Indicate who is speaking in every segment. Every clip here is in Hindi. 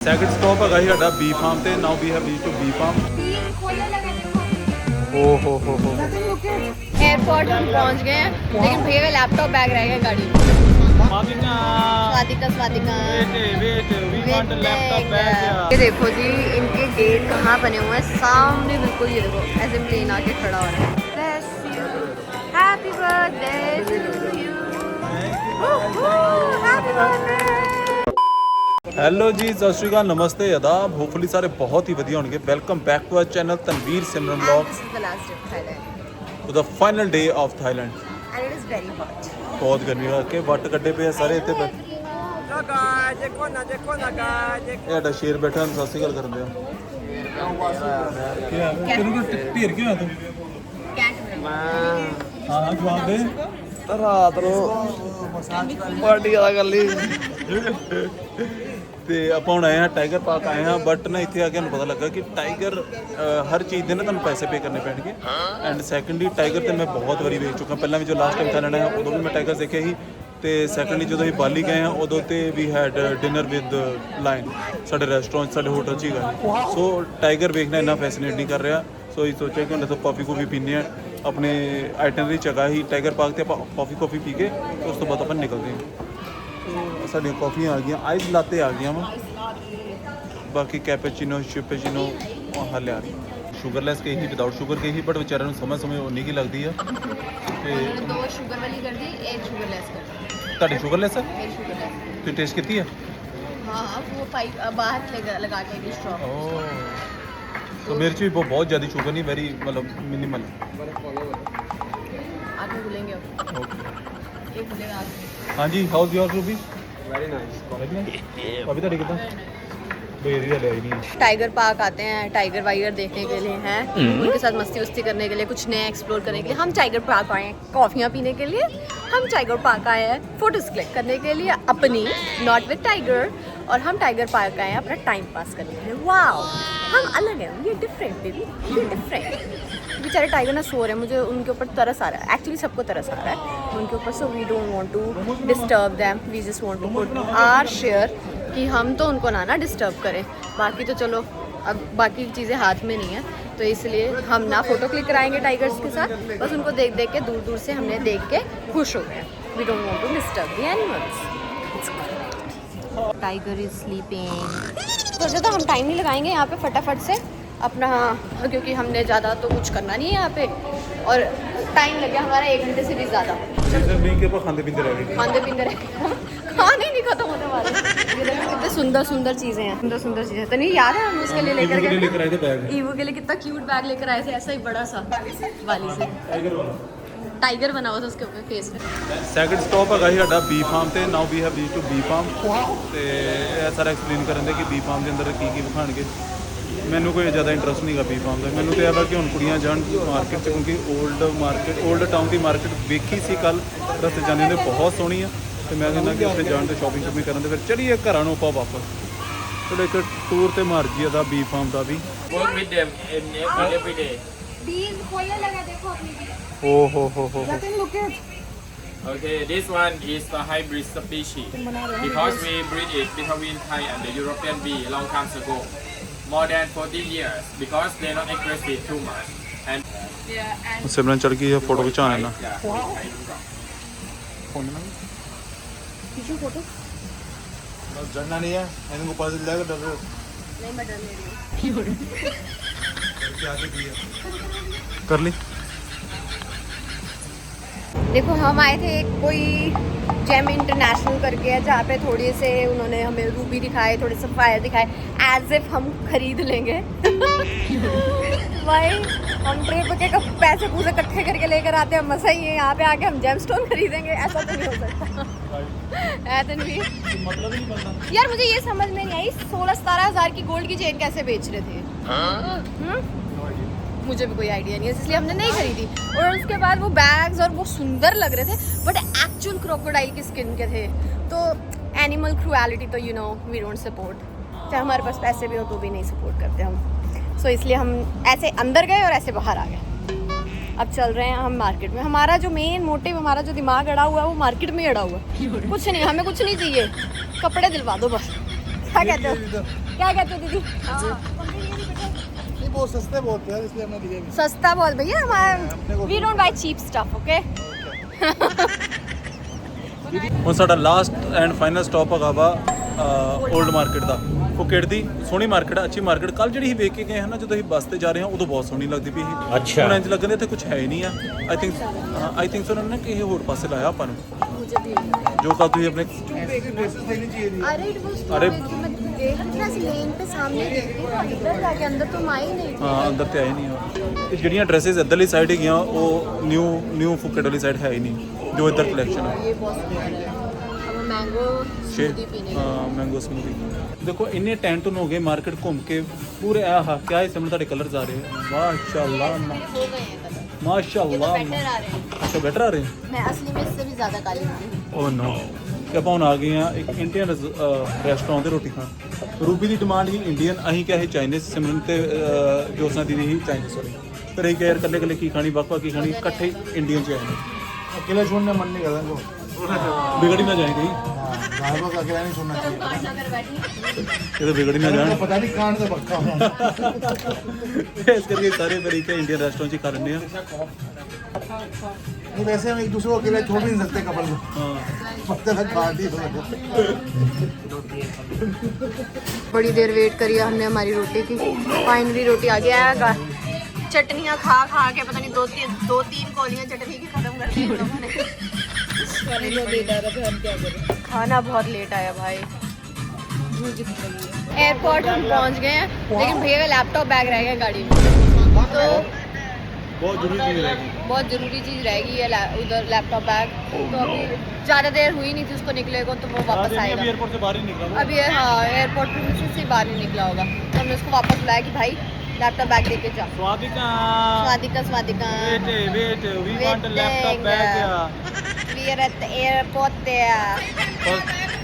Speaker 1: ਸੈਕਿੰਡ ਸਟਾਪ ਹੈਗਾ ਸੀ ਸਾਡਾ ਬੀ ਫਾਰਮ ਤੇ now we have reach to B farm. ओ हो
Speaker 2: एयरपोर्ट हम पहुंच गए हैं, लेकिन भैया का लैपटॉप बैग रह गया गाड़ी में। ये देखो जी, इनके गेट कहाँ बने हुए हैं, सामने बिल्कुल। ये देखो ऐसे प्लेन आके खड़ा हो रहा है। Happy birthday to you, happy birthday.
Speaker 1: Hello ji, ਸਤਿ ਸ਼੍ਰੀ ਅਕਾਲ, ਨਮਸਤੇ, ਆਦਾਬ। ਹੋਪਫੁਲੀ ਸਾਰੇ ਬਹੁਤ ਹੀ ਵਧੀਆ ਹੋਣਗੇ। Welcome back to our channel Tanveer Simran vlogs to the final day of Thailand.
Speaker 2: And it is very hot.
Speaker 1: ਬਹੁਤ ਗਰਮੀ ਕਰਕੇ ਵੱਟ ਕੱਢੇ ਪਏ ਆ ਸਾਰੇ ਇੱਥੇ ਬੈਠੇ। ਇਹ ਸਾਡਾ ਸ਼ੇਰ ਬੈਠਾ, ਸਤਿ ਸ਼੍ਰੀ ਅਕਾਲ ਕਰਦੇ ਆ। ਢੇਰ ਕਿਉਂ ਆ ਤੂੰ? ਹਾਂ ਜਵਾਬ ਦੇ।
Speaker 3: ਰਾਤ ਨੂੰ ਪਾਰਟੀ ਜ਼ਿਆਦਾ ਕਰ ਲਈ
Speaker 1: ਤੇ ਆਪਾਂ ਹੁਣ ਆਏ ਹਾਂ ਟਾਈਗਰ ਪਾਰਕ ਆਏ ਹਾਂ, ਬਟ ਨਾ ਇੱਥੇ ਆ ਕੇ ਸਾਨੂੰ ਪਤਾ ਲੱਗਾ ਕਿ ਟਾਈਗਰ ਹਰ ਚੀਜ਼ ਦੇ ਨਾ ਤੁਹਾਨੂੰ ਪੈਸੇ ਪੇ ਕਰਨੇ ਪੈਣਗੇ। ਐਂਡ ਸੈਕੰਡਲੀ ਟਾਈਗਰ ਤੇ ਮੈਂ ਬਹੁਤ ਵਾਰੀ ਵੇਖ ਚੁੱਕਾ। ਪਹਿਲਾਂ ਵੀ ਜੋ ਲਾਸਟ ਟਾਈਮ ਥਾਈਲੈਂਡ ਆਇਆ ਉਦੋਂ ਵੀ ਮੈਂ ਟਾਈਗਰ ਦੇਖਿਆ ਸੀ। ਤੇ ਸੈਕੰਡਲੀ ਜਦੋਂ ਅਸੀਂ ਬਾਲੀ ਗਏ ਹਾਂ ਉਦੋਂ ਤੇ ਵੀ ਹੈਡ ਡਿਨਰ ਵਿਦ ਲਾਇਨ ਸਾਡੇ ਰੈਸਟੋਰੈਂਟ ਸਾਡੇ ਹੋਟਲ 'ਚ ਹੀ ਗਏ। ਸੋ ਟਾਈਗਰ ਵੇਖਣਾ ਇੰਨਾ ਫੈਸੀਨੇਟ ਨਹੀਂ ਕਰ ਰਿਹਾ। ਸੋ ਇਹ ਸੋਚਿਆ ਕਿ ਹੁਣ ਤਾਂ ਕਾਫੀ ਕੂਫੀ ਪੀਂਦੇ ਹਾਂ। ਆਪਣੇ ਆਈਟਨਰੀ ਜਗ੍ਹਾ ਹੀ ਟਾਈਗਰ ਪਾਰਕ ਤੇ ਆਪਾਂ ਕਾਫੀ ਪੀ ਕੇ ਉਸ ਤੋਂ ਬਾਅਦ ਆਪਾਂ ਨਿਕਲਦੇ ਹਾਂ। ਸਾਡੀਆਂ ਕਾਫੀਆਂ ਆ ਗਈਆਂ, ਆਈਸ ਲਾਤੇ ਆ ਗਈਆਂ ਵਾ, ਬਾਕੀ ਕੈਪੇਚੀਨੋ ਸ਼ਿਪੇਚੀਨੋ ਹਾਲੇ ਆ ਰਹੀ। ਸ਼ੂਗਰਲੈਸ ਕਹੀ ਸੀ, ਵਿਦਾਊਟ ਸ਼ੂਗਰ ਕਹੀ ਸੀ, ਬਟ ਵਿਚਾਰਿਆਂ ਨੂੰ ਸਮਝ ਉਨੀ ਕੀ ਲੱਗਦੀ ਆ। ਤੇ
Speaker 2: दो शुगर वाली कर दी, एक शुगरलेस कर दी।
Speaker 1: ਤੁਹਾਡੀ ਸ਼ੂਗਰਲੈਸ ਹੈ?
Speaker 2: एक शुगरलेस।
Speaker 1: ਤੁਸੀਂ ਟੇਸਟ ਕੀਤੀ ਹੈ?
Speaker 2: हाँ, वो बाहर लगा के भी स्ट्रॉ।
Speaker 1: तो मेरे से भी बहुत ज़्यादा शुगर नहीं, वेरी मतलब मिनिमल।
Speaker 2: आप भी भूलेंगे अब। एक भूलेगा आप।
Speaker 1: हाँ जी, how's your Ruby?
Speaker 3: Very nice.
Speaker 1: अभी तक कितना बेरी ले आई नहीं।
Speaker 2: टाइगर पार्क आते हैं टाइगर वाइगर देखने के लिए हैं, उनके साथ मस्ती वस्ती करने के लिए, कुछ नया एक्सप्लोर करने के लिए। हम टाइगर पार्क आए हैं कॉफ़ियाँ पीने के लिए, हम टाइगर पार्क आए हैं फोटोज क्लिक करने के लिए अपनी, नॉट विद टाइगर। और हम टाइगर पार्क आए हैं अपना टाइम पास करने के लिए। वाओ, हम अलग हैं, ये डिफरेंट बेबी, ये डिफरेंट। बेचारे टाइगर ना सो रहे हैं, मुझे उनके ऊपर तरस आ रहा है। एक्चुअली सबको तरस आ रहा है उनके ऊपर। So we don't want to disturb them, we just want to put our share कि हम तो उनको ना डिस्टर्ब करें। बाकी तो चलो, अब बाकी चीज़ें हाथ में नहीं है, तो इसलिए हम ना फ़ोटो क्लिक कराएंगे टाइगर्स के साथ, बस उनको देख देख के दूर दूर से हमने देख के खुश हो गए। We don't want to disturb the animals. Tiger is sleeping. सोचा तो हम टाइम नहीं लगाएंगे यहाँ पे, फटाफट से अपना, क्योंकि हमने ज़्यादा तो कुछ करना नहीं है यहाँ पे, और टाइम लग गया हमारा 1 घंटे से भी ज़्यादा।
Speaker 1: खाते पीते रह गए,
Speaker 2: खाने पीते रहे, खाने नहीं खत्म होने वाले। ये देखो कितने सुंदर सुंदर चीज़ें हैं, सुंदर सुंदर चीज़ें। तो नहीं याद है हम उसके लिए लेकर गए
Speaker 1: आए थे बैग।
Speaker 2: ईवो के लिए कितना क्यूट बैग लेकर आए थे, ऐसा ही बड़ा सा वाली से टाइगर बना हुआ था उसके ऊपर फेस पे।
Speaker 1: ਸੈਕਿੰਡ ਸਟਾਪ ਹੈਗਾ ਸੀ ਸਾਡਾ ਬੀ ਫਾਰਮ ਤੇ now we have reach to B farm. ਤੇ ਇਹ ਸਾਰਾ ਐਕਸਪਲੇਨ ਕਰਨ ਦੇ ਕਿ ਬੀ ਫਾਰਮ ਦੇ ਅੰਦਰ ਕੀ ਵਿਖਾਣਗੇ। ਮੈਨੂੰ ਕੋਈ ਜ਼ਿਆਦਾ ਇੰਟਰਸਟ ਨਹੀਂਗਾ ਬੀ ਫਾਰਮ ਦਾ। ਮੈਨੂੰ ਤਾਂ ਇਹ ਵਾ ਕਿ ਹੁਣ ਕੁੜੀਆਂ ਜਾਣ ਮਾਰਕੀਟ 'ਚ, ਕਿਉਂਕਿ ਓਲਡ ਟਾਊਨ ਦੀ ਮਾਰਕੀਟ ਵੇਖੀ ਸੀ ਕੱਲ ਰਸਤੇ ਜਾਂਦੇ ਨੇ, ਬਹੁਤ ਸੋਹਣੀ ਆ। ਤੇ ਮੈਂ ਕਹਿੰਦਾ ਕਿ ਉੱਥੇ ਜਾਣ ਤੇ ਸ਼ਾਪਿੰਗ ਕਰਨ ਤੇ ਫਿਰ ਚੜੀਏ ਘਰਾਂ ਨੂੰ ਆਪਾਂ ਵਾਪਸ। ਚਲੋ ਇੱਕ ਟੂਰ ਤੇ ਮਾਰ ਜੀਏ ਦਾ ਬੀ ਫਾਰਮ ਦਾ ਵੀ।
Speaker 3: Work with them every day.
Speaker 2: बीज खोलने लगा, देखो अपनी बीज।
Speaker 1: ਓ ਹੋ
Speaker 3: Okay, this one is the hybrid species because we breed it between Thai and the European bee a long time ago, more than 40 years, because they're not aggressive too much. And
Speaker 1: ਸਿਮਰਨ ਚੜ ਗਈ ਹੈ ਫੋਟੋ ਖਿਚਾਉਣ ਨਾਲ।
Speaker 2: खींचो फोटो।
Speaker 1: ਜੜਨਾ ਨਹੀਂ ਹੈ ਇਹਨੂੰ ਉੱਪਰ ਲੈ ਕੇ ਡਰ
Speaker 2: नहीं मैं डर ले रही हूँ।
Speaker 1: ਕਰ ਲਈ।
Speaker 2: देखो हम आए थे कोई जेम इंटरनेशनल करके है, जहाँ पे थोड़े से उन्होंने हमें रूबी दिखाए, थोड़े से फायर दिखाए, एज इफ हम खरीद लेंगे। भाई हम ट्रिप के पैसे पूरे इकट्ठे करके लेकर आते हैं, मसा ही है यहाँ पे आके हम जेमस्टोन खरीदेंगे, ऐसा तो नहीं हो सकता। है तनवीर?
Speaker 1: मतलब ही नहीं पता।
Speaker 2: यार मुझे ये समझ में नहीं आई, 16-17 हज़ार की गोल्ड की चेन कैसे बेच रहे थे? मुझे भी कोई आइडिया नहीं है, इसलिए हमने नहीं खरीदी। और उसके बाद वो बैग्स और वो सुंदर लग रहे थे, बट एक्चुअल क्रोकोडाइल की स्किन के थे। तो एनिमल क्रूएलिटी तो you know we don't support, चाहे हमारे पास पैसे भी हो तो भी नहीं सपोर्ट करते हम। सो इसलिए हम ऐसे अंदर गए और ऐसे बाहर आ गए। अब चल रहे हैं हम मार्केट में। हमारा जो मेन मोटिव, हमारा जो दिमाग अड़ा हुआ है वो मार्केट में ही अड़ा हुआ है। कुछ नहीं, हमें कुछ नहीं चाहिए, कपड़े दिलवा दो बस। क्या कहते हो? क्या कहते हो दीदी?
Speaker 4: नहीं बहुत सस्ते बहुत यार, इसलिए हमने लिए भी।
Speaker 2: सस्ता बहुत भैया हमारा, we don't buy cheap stuff, okay.
Speaker 1: ਹੁਣ ਸਾਡਾ ਲਾਸਟ ਐਂਡ ਫਾਈਨਲ ਸਟਾਪ ਹੈਗਾ ਵਾ 올ਡ ਮਾਰਕੀਟ ਦਾ, ਫੁਕੇਟ ਦੀ ਸੋਹਣੀ ਮਾਰਕੀਟ ਆ, ਅੱਛੀ ਮਾਰਕੀਟ। ਕੱਲ ਜਿਹੜੀ ਅਸੀਂ ਵੇਖ ਕੇ ਗਏ ਹਨ ਨਾ, ਜਦੋਂ ਅਸੀਂ ਬੱਸ ਤੇ ਜਾ ਰਹੇ ਹਾਂ ਉਦੋਂ ਬਹੁਤ ਸੋਹਣੀ ਲੱਗਦੀ ਪਈ ਸੀ।
Speaker 3: ਅੱਛਾ।
Speaker 1: ਹੁਣ ਇੰਜ ਲੱਗਦਾ ਇੱਥੇ ਕੁਝ ਹੈ ਹੀ ਨਹੀਂ ਆ। ਆਈ ਥਿੰਕ ਉਹਨਾਂ ਨੇ ਕਿਸੇ ਹੋਰ ਪਾਸੇ ਲਾਇਆ ਆਪਾਂ ਨੂੰ,
Speaker 2: मुझे भी
Speaker 1: ਜੋ ਕੱਲ ਤੁਸੀਂ ਆਪਣੇ
Speaker 4: ड्रेसेस लेनी चाहिए थी।
Speaker 2: अरे it was too
Speaker 1: अरे-
Speaker 2: big, मैं देख रही थी ऐसे लेन पे सामने देख रही थी, इधर जाके अंदर तुम आई नहीं थी।
Speaker 1: ਹਾਂ ਅੰਦਰ ਤੇ ਆਏ ਨਹੀਂ ਆ। ਇਹ ਜਿਹੜੀਆਂ ਡਰੈਸਸ ਇੱਧਰਲੀ ਸਾਈਡ ਹੈਗੀਆਂ ਉਹ ਨਿਊ ਫੁਕੇਟ ਵਾਲੀ ਸਾਈਡ ਹੈ ਹੀ ਨਹੀਂ, ਜੋ ਇੱਧਰ ਕਲੈਕਸ਼ਨ ਹੈ।
Speaker 2: ये बहुत सुंदर है। अब मैंगो स्मूदी पीने
Speaker 1: ਹਾਂ ਮੈਂਗੋ ਸਮੂਦੀ। ਦੇਖੋ ਇੰਨੇ ਟੈਂਟਨ ਹੋ ਗਏ ਮਾਰਕੀਟ ਘੁੰਮ ਕੇ ਪੂਰੇ। ਆਹ ਕਿਆ ਇਸ ਸਮੇਂ ਤੁਹਾਡੇ ਕਲਰਸ ਆ ਰਹੇ ਹੈ, ਮਾਸ਼ਾਅੱਲਾ
Speaker 2: हो गए हैं कलर, ये तो
Speaker 1: ਮਾਸ਼ਾਅੱਲਾ।
Speaker 2: बेटर आ रहे हैं।
Speaker 1: ਅੱਛਾ ਬੈਟਰ ਆ ਰਹੇ
Speaker 2: मैं असली में इससे भी ज्यादा काली हूँ।
Speaker 1: ਓ ਨੋ। ਤੇ ਆਪਾਂ ਹੁਣ ਆ ਗਏ ਆ ਇੱਕ ਇੰਡੀਅਨ ਰੈਸਟੋਰੈਂਟ ਤੇ ਰੋਟੀ ਖਾਣ। ਰੂਬੀ ਦੀ ਡਿਮਾਂਡ ਹੀ ਇੰਡੀਅਨ, ਅਸੀਂ ਕਿਹਾ ਸੀ ਚਾਈਨੀਜ਼, ਸਿਮਰਨ ਤੇ ਜੋਸਨਾ ਦੀਦੀ ਹੀ ਚਾਈਨੀਜ਼ ਸੋਰੀ। ਫਿਰ ਅਸੀਂ ਕਿਹਾ ਯਾਰ ਇਕੱਲੇ ਇਕੱਲੇ ਕੀ ਖਾਣੀ, ਵੱਖ ਵੱਖ ਕੀ ਖਾਣੀ, ਇਕੱਠੇ ਇੰਡੀਅਨ ਚ ਆਏ ਨੇ।
Speaker 4: अकेला छोड़ने मन नहीं करता इनको।
Speaker 1: ਵਿਗੜ ਹੀ ਨਾ ਜਾਏ ਕहीं,
Speaker 4: ड्राइवर को अकेला नहीं छोड़ना चाहिए।
Speaker 2: पार्टनर कर बैठी
Speaker 1: ਇਹ ਤਾਂ ਵਿਗੜ ਹੀ ਨਾ ਜਾਣ।
Speaker 4: पता नहीं कहाँ से पक्का हूँ।
Speaker 1: ਇਸ ਕਰਕੇ ਸਾਰੇ ਵਾਰੀ ਕਿ ਇੰਡੀਅਨ ਰੈਸਟੋਰੈਂਟ 'ਚ ਹੀ ਖਾ ਲੈਂਦੇ ਆ।
Speaker 4: नहीं वैसे हम एक दूसरे को अकेला छोड़ भी नहीं सकते कपल को।
Speaker 1: ਹਾਂ
Speaker 4: पत्ते तक काट ही
Speaker 2: बड़ी देर वेट करी है हमने हमारी रोटी की। फाइनली रोटी आ गया है। चटनियाँ खा खा के पता नहीं दो तीन कौलियाँ चटनी की खत्म कर दी हम लोगों ने। खाना बहुत लेट आया भाई। एयरपोर्ट हम पहुंच गए हैं, लेकिन भैया का लैपटॉप बैग रह गया गाड़ी में, तो
Speaker 1: ਬਹੁਤ ਜ਼ਰੂਰੀ ਚੀਜ਼ रहेगी।
Speaker 2: बहुत ज़रूरी चीज़ रहेगी ये उधर लैपटॉप बैग। तो अभी ज़्यादा देर हुई नहीं थी उसको निकले को, तो वो वापस आएगा।
Speaker 1: एयरपोर्ट से बाहर ही निकला वो।
Speaker 2: अभी हाँ एयरपोर्ट से बाहर नहीं निकला होगा, तो हमने उसको वापस बुलाया कि भाई लैपटॉप बैग देके जाओ।
Speaker 1: Swadika
Speaker 2: Swadika
Speaker 1: wait we want
Speaker 2: Waiting.
Speaker 1: Laptop bag.
Speaker 2: we are at the airport there।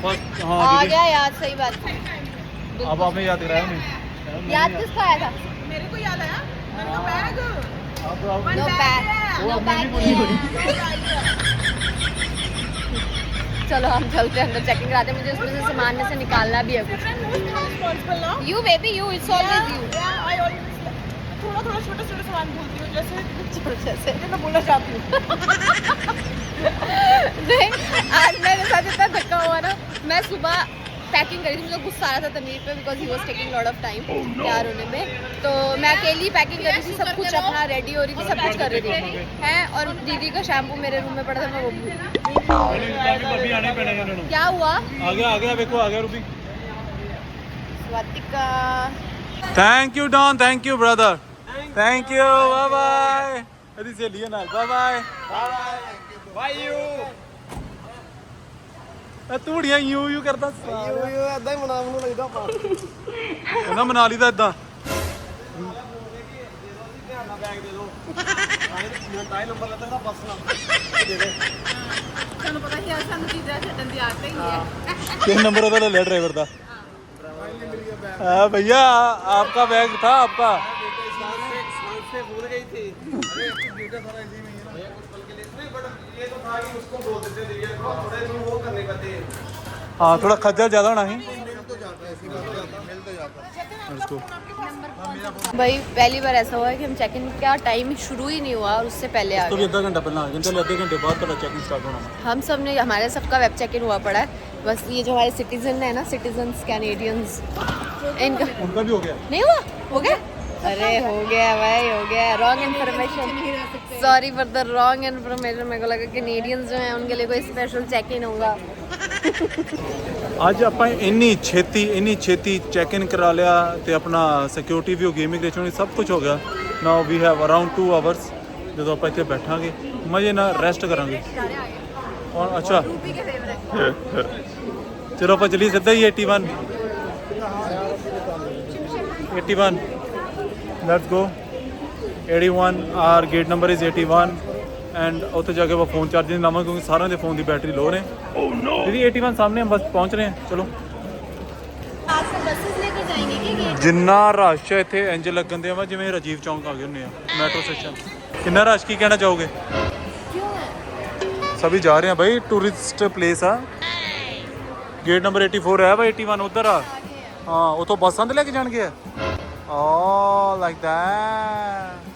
Speaker 1: First
Speaker 2: आ
Speaker 1: हाँ
Speaker 2: गया याद, सही बात।
Speaker 1: अब आपने याद कराया नहीं।
Speaker 2: याद किसको आया था?
Speaker 5: मेरे को याद आया, मैंने कहा bag
Speaker 2: no bag, no bag. चलो हम चलते हैं अंदर, चेकिंग कराते हैं। मुझे उसमें से सामान में से निकालना भी है कुछ।
Speaker 5: रिस्पॉन्सिबल ना
Speaker 2: you baby you, it's always you.
Speaker 5: I always थोड़ा थोड़ा छोटे छोटे सामान भूलती हूँ, जैसे
Speaker 2: जैसे
Speaker 5: मैं बोलना चाहती हूँ।
Speaker 2: नहीं, आज मेरे साथ इतना धक्का हुआ ना, मैं सुबह पैकिंग करी थी, मुझे गुस्सा आ रहा था तनवीर पे because he was taking lot of time तैयार होने में। तो मैं अकेली पैकिंग कर रही थी, सब कुछ अपना रेडी हो रही थी, सब कुछ कर रही थी है। और दीदी का शैम्पू मेरे रूम में पड़ा था, मैं वो भूल।
Speaker 1: आने पड़ेगा इन्होंने।
Speaker 2: क्या हुआ?
Speaker 1: आ गया देखो आ गया Ruby.
Speaker 2: Swatika
Speaker 1: thank you Don, thank you brother, thank you, bye bye. अरे से लिए ना, बाय बाय
Speaker 3: Why you?
Speaker 1: ਤੂੜੀਆਂ ਯੂ ਕਰਦਾ
Speaker 4: ऐदा ही मना मनु लगदा पा।
Speaker 1: ਉਹਨਾਂ ਮਨਾ ਲਈ ਦਾ ਇਦਾਂ।
Speaker 5: ਤੁਹਾਨੂੰ ਪਤਾ ਹੀ ਆ ਸਾਨੂੰ ਚੀਜ਼ਾਂ ਛੱਡਣ ਦੀ ਆਦਤ ਹੀ ਹੈ।
Speaker 1: किस नंबर ਉਹਦਾ ਲੈ ਲਿਆ ड्राइवर ਦਾ? हाँ भैया आपका बैग था आपका।
Speaker 4: भूल गई थी। अरे बेटा सारा इसी में ही है ना। बट ये तो था कि उसको बोल देते थे थोड़े वो करने पड़ते हैं।
Speaker 1: हाँ थोड़ा खज्जल ज़्यादा होना ही।
Speaker 4: मिल तो जाता है, ऐसी बात नहीं है, मिल तो जाता है।
Speaker 1: इसको
Speaker 2: भाई पहली बार ऐसा हुआ है कि हम चेक इन का टाइम शुरू ही नहीं हुआ और उससे पहले आ
Speaker 1: तो भी
Speaker 2: गए।
Speaker 1: आधा घंटा पहले आ गए, चलो आधे घंटे बाद थोड़ा चेकिंग स्टार्ट होना।
Speaker 2: हम सब ने, हमारे सबका वेब चेक इन हुआ पड़ा है। बस ये जो हमारे सिटीजन है ना, सिटीजन्स कैनेडियंस, इनका
Speaker 1: उनका भी हो गया।
Speaker 2: नहीं हुआ, हो गया। अरे हो गया भाई, हो गया। Wrong information, sorry for the wrong information. मेरे को लगा कैनेडियंस जो हैं उनके लिए कोई स्पेशल चेक इन होगा।
Speaker 1: ਅੱਜ ਆਪਾਂ ਇੰਨੀ ਛੇਤੀ ਚੈੱਕ ਇਨ ਕਰਾ ਲਿਆ ਤੇ ਆਪਣਾ ਸਿਕਿਉਰਿਟੀ ਵੀ ਹੋ ਗਈ, ਇਮੀਗ੍ਰੇਸ਼ਨ ਵੀ ਸਭ ਕੁਝ ਹੋ ਗਿਆ। ਨਾਓ ਵੀ ਹੈਵ ਅਰਾਊਂਡ 2 ਆਵਰਸ ਜਦੋਂ ਆਪਾਂ ਇੱਥੇ ਬੈਠਾਂਗੇ ਮਜ਼ੇ ਨਾਲ ਰੈਸਟ ਕਰਾਂਗੇ। ਔਰ ਅੱਛਾ ਚਲੋ ਆਪਾਂ ਚਲੀਏ ਸਿੱਧਾ ਹੀ 81 let's go 81 our gate number is 81 and ਉੱਥੇ ਜਾ ਕੇ ਆਪਾਂ ਫੋਨ ਚਾਰਜਿੰਗ ਲਾਵਾਂਗੇ ਕਿਉਂਕਿ ਸਾਰਿਆਂ ਦੇ ਫੋਨ ਦੀ ਬੈਟਰੀ ਲੋ ਨੇ। ਦੀਦੀ 81 ਸਾਹਮਣੇ हम बस पहुंच रहे हैं। चलो
Speaker 2: आपको बसेस लेकर जाएंगे क्या गेट?
Speaker 1: ਜਿੰਨਾ ਰਸ਼ ਹੈ ਇੱਥੇ ਇੰਜ ਲੱਗਣ ਦੇ ਆ ਜਿਵੇਂ ਰਾਜੀਵ ਚੌਂਕ ਆ ਗਏ ਹੁੰਦੇ ਆ ਮੈਟਰੋ ਸਟੇਸ਼ਨ। ਕਿੰਨਾ ਰਸ਼, ਕੀ ਕਹਿਣਾ ਚਾਹੋਗੇ?
Speaker 2: क्यों है?
Speaker 1: सभी जा रहे हैं भाई, टूरिस्ट प्लेस है। गेट नंबर 84 है भाई, 81 उधर आ। ਹਾਂ ਉਥੋਂ ਬੱਸਾਂ ਤੇ ਲੈ ਕੇ ਜਾਣਗੇ ਓ ਲਾਈਕ दैट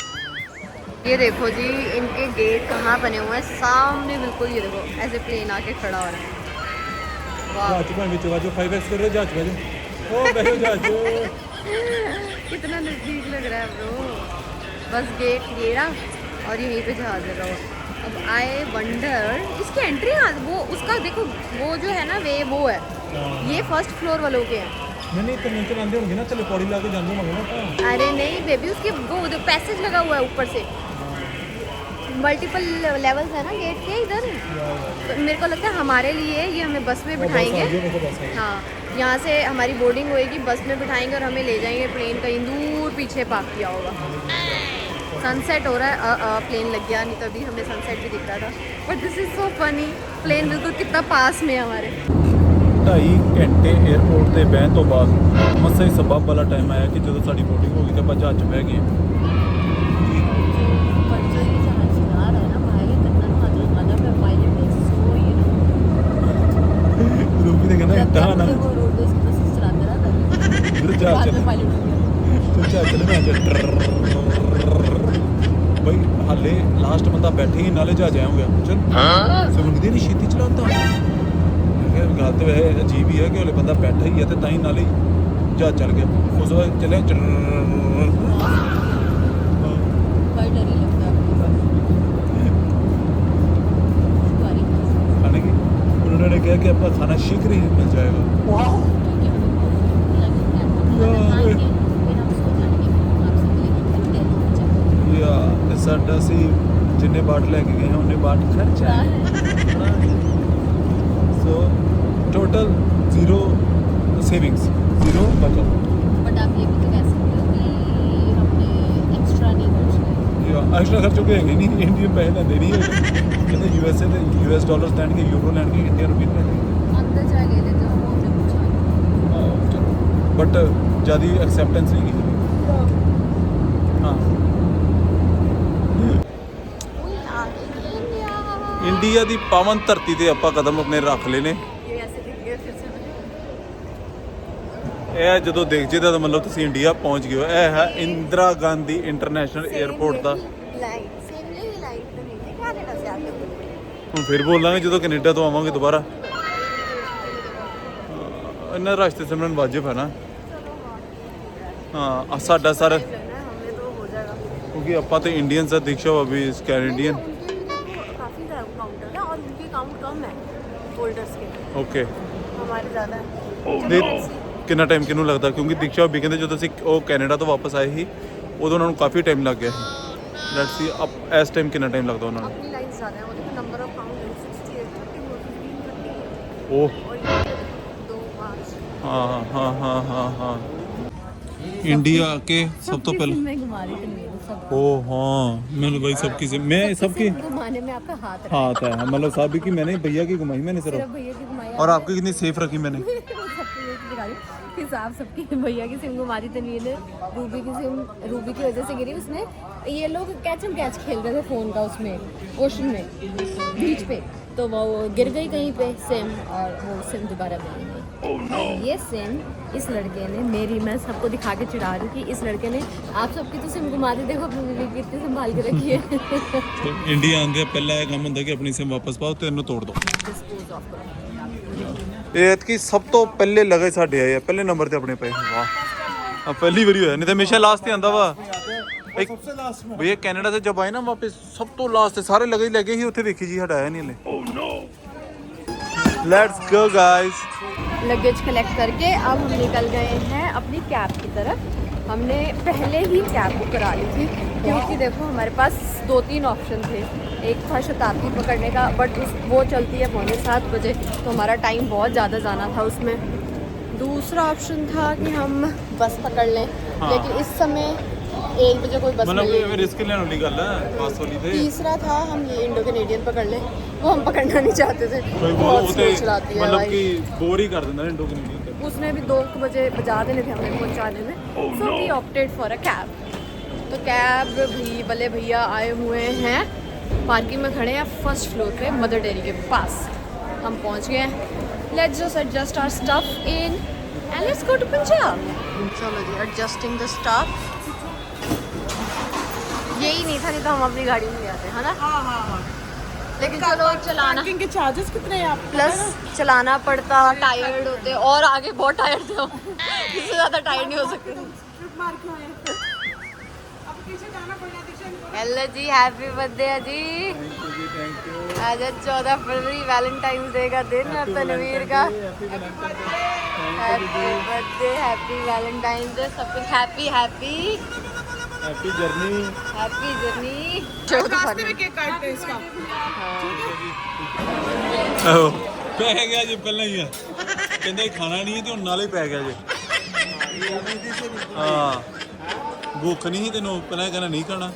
Speaker 2: ये देखो जी इनके गेट कहाँ बने हुए हैं सामने बिल्कुल ये देखो ऐसे प्लेन आके खड़ा हो रहा है वाह
Speaker 1: जहाज में बीच जो 5x कर रहे जहाज में ओ बैठो जहाज
Speaker 2: कितना नज़दीक लग रहा है ब्रो बस गेट गेड़ा और यहीं पे जहाज लगा हुआ अब आई वंडर इसकी एंट्री वो उसका देखो वो जो है ना वे वो है ये फर्स्ट फ्लोर वालों के हैं
Speaker 1: नहीं तो नीचे आंदे होंगे ना चले पौड़ी लाके जांदे होंगे ना
Speaker 2: अरे नहीं बेबी उसके वो पैसेज लगा हुआ है ऊपर से मल्टीपल लेवल्स है ना गेट के इधर तो मेरे को लगता है हमारे लिए ये हमें बस में बिठाएंगे हाँ यहाँ से हमारी बोर्डिंग होएगी बस में बिठाएंगे और हमें ले जाएंगे प्लेन कहीं दूर पीछे पार्क किया होगा सनसेट हो रहा है प्लेन लग गया नहीं तो अभी हमें सनसेट भी दिख रहा था but this is so funny plane बिल्कुल कितना पास में है हमारे
Speaker 1: 2.5 ਘੰਟੇ 에ਅਰਪੋਰਟ ਤੇ ਬਹਿਣ ਤੋਂ ਬਾਅਦ ਮਸਾਂ ਹੀ ਸਬਬ ਵਾਲਾ ਟਾਈਮ ਆਇਆ ਕਿ ਜਦੋਂ ਸਾਡੀ ਬੋਰਡਿੰਗ ਹੋ ਗਈ ਤੇ ਆਪਾਂ ਜਹਾਜ਼ 'ਚ ਬਹਿ ਗਏ ਰੂਪੀ ਨੇ ਕਹਿੰਦਾ ਇੱਦਾਂ ਨਾ ਜਹਾਜ਼ ਬਈ ਹਾਲੇ ਲਾਸਟ ਬੰਦਾ ਬੈਠੇ ਹੀ ਨਾਲੇ ਜਹਾਜ਼ ਆਇਆ ਹੋ ਗਿਆ ਚਲ ਸਮਝਦੀ ਨਹੀਂ ਛੇਤੀ ਚਲਾਉਂਦਾ ਗੱਲ ਤਾਂ ਵੈਸੇ ਅਜੀਬ ਹੀ ਹੈ ਕਿ ਹਲੇ ਬੰਦਾ ਬੈਠਾ ਹੀ ਹੈ ਤੇ ਤਾਂ ਹੀ ਨਾਲੇ ਜਹਾਜ਼ ਚੱਲ ਗਿਆ ਉਸ ਵਾਰ ਚੱਲਿਆ खाने की उन्होंने कहा कि आपका खाना शीघ्र ही मिल जाएगा या साडा सी जिन्ने बाट लेके गए हैं उन्हें बाट खर्चा सो टोटल 0 सेविंग्स 0 बचत
Speaker 2: बट आप ये भी तो कह सकते हो कि हमने एक्स्ट्रा नहीं खर्च
Speaker 1: या एक्स्ट्रा खर्चों के है नहीं इंडियन पैसे दे रही है कहते यूएसए ਦੇ यूएस ਡਾਲਰਸ ਲੈਣਗੇ ਯੂਰੋ ਲੈਣਗੇ ਇੰਡੀਅਨ ਰੁਪਏ ਲੈਣਗੇ
Speaker 2: अंदर जा ले लेते हो वो जब कुछ
Speaker 1: ਬਟ ਜਿਆਦਾ ਐਕਸੈਪਟੈਂਸ ਨਹੀਂ ਗਈ ਹਾਂ ਇੰਡੀਆ ਦੀ ਪਾਵਨ ਧਰਤੀ ਤੇ ਆਪਾਂ ਕਦਮ ਆਪਣੇ ਰੱਖ ਲਏ ਨੇ
Speaker 2: ये ऐसे दिख गया फिर से
Speaker 1: ਇਹ ਜਦੋਂ ਦੇਖ ਜੇ ਤਾਂ ਮਤਲਬ ਤੁਸੀਂ ਇੰਡੀਆ ਪਹੁੰਚ ਗਏ ਹੋ ਇਹ ਹੈ ਇੰਦਰਾ ਗਾਂਧੀ ਇੰਟਰਨੈਸ਼ਨਲ 에ਅਰਪੋਰਟ ਦਾ
Speaker 2: लाइट सेम ये लाइट तो नहीं है कनाडा से आते हुए
Speaker 1: ਹੁਣ ਫਿਰ ਬੋਲਾਂਗੇ ਜਦੋਂ ਕੈਨੇਡਾ ਤੋਂ ਆਵਾਂਗੇ ਦੁਬਾਰਾ ਇਹਨਾਂ ਰਸਤੇ ਸਿਮਰਨ ਵਾਜਿਬ ਹੈ ਨਾ ਹਾਂ ਸਾਡਾ ਸਰ
Speaker 2: हमें तो हो जाएगा
Speaker 1: ਕਿਉਂਕਿ ਆਪਾਂ ਤੇ ਇੰਡੀਅਨਸ ਆ ਦੀਕਸ਼ਾ ਅਭੀ ਇਸ ਕੈਨੇਡੀਅਨ
Speaker 2: काफ़ी काउंटर है और उनके काउंट कम है होल्डर्स के
Speaker 1: ਓਕੇ
Speaker 2: हमारे ज़्यादा है
Speaker 1: ਦੇ ਕਿੰਨਾ ਟਾਈਮ ਕਿਹਨੂੰ ਲੱਗਦਾ ਕਿਉਂਕਿ ਦੀਕਸ਼ਾ ਅਭੀ ਕਹਿੰਦੇ ਜਦੋਂ ਅਸੀਂ ਉਹ ਕੈਨੇਡਾ ਤੋਂ ਵਾਪਸ ਆਏ ਸੀ ਉਦੋਂ ਉਹਨਾਂ ਨੂੰ ਕਾਫੀ ਟਾਈਮ ਲੱਗ ਗਿਆ ਸੀ ਲੈਟਸ ਸੀ ਅਪ ਇਸ ਟਾਈਮ ਕਿੰਨਾ ਟਾਈਮ ਲੱਗਦਾ ਉਹਨਾਂ ਨੂੰ
Speaker 2: अपनी लाइन ज़्यादा है वो देखो नंबर ऑफ काउंट 68 30
Speaker 1: ਉਹ
Speaker 2: और यहाँ पे देखो 2 5
Speaker 1: ਹਾਂ ਹਾਂ ਹਾਂ ਹਾਂ ਹਾਂ इंडिया के सब तो पहले
Speaker 2: मैं घुमा रही थी मेरे सब
Speaker 1: ओ हाँ मैंने भाई सबकी से मैं सबकी
Speaker 2: घुमाने में आपका हाथ
Speaker 1: हाथ है मतलब सब की मैंने भैया की घुमाई मैंने
Speaker 2: सिर्फ
Speaker 1: सिर्फ
Speaker 2: भैया की घुमाई
Speaker 1: और आपकी कितनी सेफ रखी मैंने
Speaker 2: सबको ये दिखा रही हिसाब सबकी भैया की सिम घुमा रही तनवीर ने रूबी की सिम रूबी की वजह से गिरी उसने ये लोग कैच एंड कैच खेल रहे थे फ़ोन का उसमें ओशन में बीच पे तो वो गिर गई कहीं पे सिम और वो सिम दोबारा मिल गई ये सिम इस लड़के ने मेरी मैं सबको दिखा के चिढ़ा रही कि इस लड़के ने आप सबकी तो सिम घुमा दी देखो अपनी बीवी की कितनी संभाल के रखी है
Speaker 1: तो इंडिया आंदे पहला ਇਹ ਕੰਮ ਹੁੰਦਾ ਕਿ ਆਪਣੀ ਸਿਮ ਵਾਪਸ ਪਾਓ ਤੇ ਇਹਨੂੰ ਤੋੜ ਦਿਓ
Speaker 2: डिस्पोज ऑफ करो
Speaker 1: ਇਹ ਐਤਕੀ ਸਭ ਤੋਂ ਪਹਿਲੇ ਲਗੇ ਸਾਡੇ ਆਏ ਆ ਪਹਿਲੇ ਨੰਬਰ ਤੇ ਆਪਣੇ ਪਏ ਵਾਹ ਆ ਪਹਿਲੀ ਵਾਰੀ ਹੋਇਆ ਨਹੀਂ ਤਾਂ ਹਮੇਸ਼ਾ ਲਾਸਟ ਤੇ ਆਂਦਾ ਵਾ सबसे लास्ट में भैया कनाडा से जब आए ना वापस सब तो लास्ट से सारे लगे ही लगे ही उत्थे देखी जी हटाया नहीं हले let's go guys
Speaker 2: luggage collect करके अब हम निकल गए हैं अपनी कैब की तरफ हमने पहले ही कैब बुक करा ली थी क्योंकि देखो हमारे पास 2-3 ऑप्शन थे एक था शताब्दी पकड़ने का बट वो चलती है 6:45 बजे तो हमारा टाइम बहुत ज़्यादा जाना था उसमें दूसरा ऑप्शन था कि हम बस पकड़ लें लेकिन इस समय 1 बजे कोई बस
Speaker 1: मतलब
Speaker 2: मिलेगी
Speaker 1: रिस्क लेने वाली गल है बस वाली थे
Speaker 2: तीसरा था हम ये इंडो कैनेडियन पकड़ लें वो हम पकड़ना नहीं चाहते थे
Speaker 1: भाई वो
Speaker 2: बहुत
Speaker 1: होते
Speaker 2: स्लो चलाती है
Speaker 1: मतलब
Speaker 2: भाई
Speaker 1: कि बोर ही कर देता है इंडो कैनेडियन
Speaker 2: उसने भी 2 बजे बजा देने थे हमें पहुंचाने में so we opted for a cab तो कैब भी भले भैया आए हुए हैं पार्किंग में खड़े हैं फर्स्ट फ्लोर पे मदर डेयरी के पास हम पहुंच गए हैं let's just adjust our stuff in And let's go to Punjab. चलो जी, adjusting the stuff. यही नहीं था, नहीं तो हम अपनी गाड़ी में ले आते, है ना?
Speaker 5: हाँ।
Speaker 2: लेकिन चलो चलाना
Speaker 5: पार्किंग के चार्जेस कितने हैं आप?
Speaker 2: प्लस चलाना पड़ता, टायर्ड होते और आगे बहुत टायर्ड थे हम। इससे ज़्यादा टायर्ड नहीं हो सकते।
Speaker 5: ट्रिप मार के आए हैं। अब पीछे जाना पड़ेगा दीक्षा।
Speaker 2: हेलो जी, हैप्पी बर्थडे जी। आज 14 फरवरी वैलेंटाइंस डे का दिन है तनवीर का। Happy birthday, happy Valentine's day, सब कुछ हैप्पी
Speaker 1: हैप्पी जर्नी।
Speaker 5: रास्ते में केक काटते हैं इसका।
Speaker 1: ਪੈ ਗਿਆ ਜੀ ਪਹਿਲਾਂ ਹੀ ਆ ਕਹਿੰਦੇ ਖਾਣਾ ਨਹੀਂ ਹੈ ਤੇ ਹੁਣ ਨਾਲੇ ਪੈ ਗਿਆ ਜੀ ਹਾਂ ਭੁੱਖ ਨਹੀਂ ਸੀ ਤੈਨੂੰ ਪਹਿਲਾਂ ਕਹਿੰਦਾ ਨਹੀਂ ਖਾਣਾ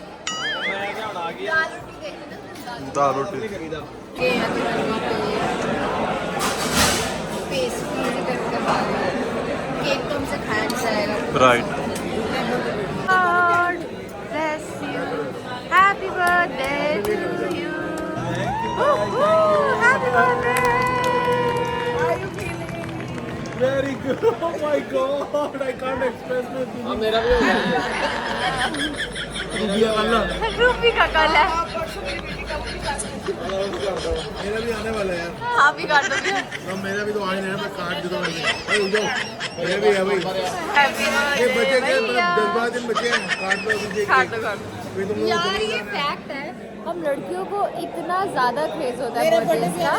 Speaker 1: ਦਾਲ ਰੋਟੀ
Speaker 2: केक तो हमसे खाया नहीं जाएगा।
Speaker 1: Right
Speaker 2: God bless you. Happy birthday to you. Happy birthday.
Speaker 5: How are you feeling?
Speaker 1: Very good. Oh my God, I can't express my feelings.
Speaker 4: मेरा भी हो गया
Speaker 2: रूपी का कल है।
Speaker 4: मेरा भी आने वाला है यार
Speaker 2: आप भी काट दोगे।
Speaker 4: अब मेरा भी तो आने नहीं मैं काट देता हूँ भाई जाओ मेरा भी है भाई
Speaker 2: हैप्पी
Speaker 4: ये बच्चे
Speaker 2: बर्थडे
Speaker 4: के
Speaker 2: भैया।
Speaker 4: 10-12 दिन बचे हैं काट दो मुझे
Speaker 2: काट दो। यार ये फैक्ट है, हम लड़कियों को इतना ज़्यादा क्रेज होता है बर्थडे का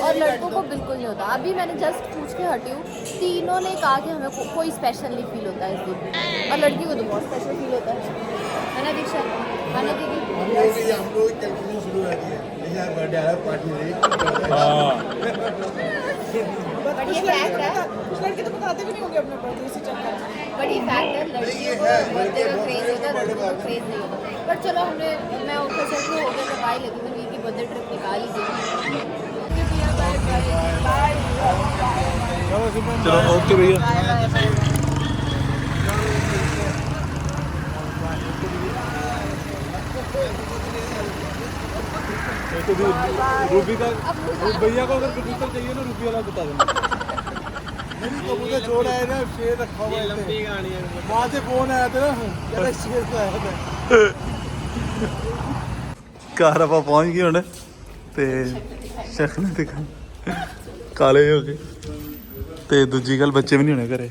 Speaker 2: और लड़कों को बिल्कुल नहीं होता। अभी मैंने जस्ट पूछ के हटी हूँ, तीनों ने कहा कि हमें कोई स्पेशल नहीं फील होता है इस दिन, और लड़की को तो बहुत स्पेशल फील होता है ना दीक्षा, है ना दीदी?
Speaker 4: हम लोग कैलकुलेशन शुरू कर दी है यार बर्थडे आ रहा है पार्टी नहीं
Speaker 2: बट ये फैक्ट है,
Speaker 5: कुछ लड़के तो बताते भी नहीं होंगे अपने बर्थडे इसी चक्कर में।
Speaker 2: बट ये फैक्ट है, लड़कियों को बर्थडे का क्रेज होता है, लड़कों को क्रेज नहीं होता। बट चलो मैं ऊपर से हो गया तो बाय लगी तो की बर्थडे ट्रिप निकाल ही दी।
Speaker 1: चलो ओके भैया। रूबी का भैया को अगर कबूतर चाहिए ना रूबी वाला बता देना।
Speaker 4: कबूतर छोड़ आए ना शेर रखा हुआ है वहाँ से फोन आया था ना शेर तो आया था
Speaker 1: ਘਰ ਆਪਾਂ ਪਹੁੰਚ ਗਏ ਹੁਣ ਤੇ ਸ਼ਕਲ ਦਿਖਾ ਕਾਲੇ ਹੋ ਗਏ ਤੇ ਦੂਜੀ ਗੱਲ ਬੱਚੇ ਵੀ ਨਹੀਂ ਹੋਣੇ ਘਰੇ।